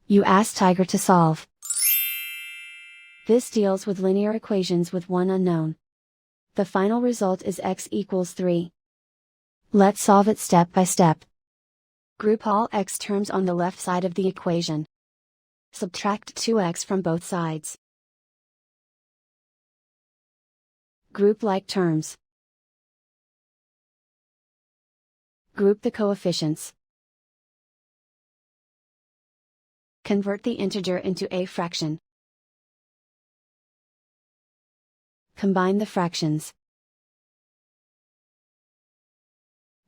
You ask Tiger to solve. This deals with linear equations with one unknown. The final result is x equals 3. Let's solve it step by step. Group all x terms on the left side of the equation. Subtract 2x from both sides. Group like terms. Group the coefficients. Convert the integer into a fraction. Combine the fractions.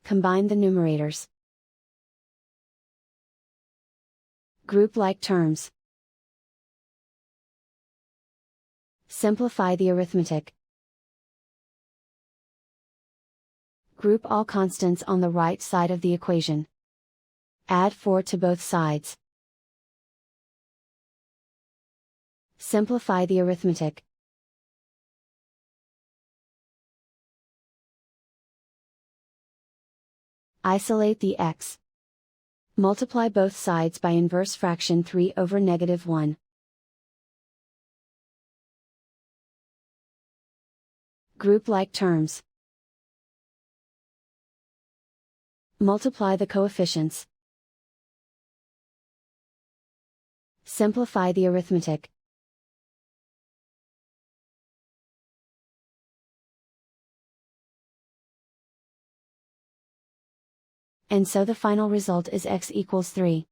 Combine the numerators. Group like terms. Simplify the arithmetic. Group all constants on the right side of the equation. Add 4 to both sides. Simplify the arithmetic. Isolate the x. Multiply both sides by inverse fraction 3 over -1. Group like terms. Multiply the coefficients. Simplify the arithmetic. And so the final result is x equals 3.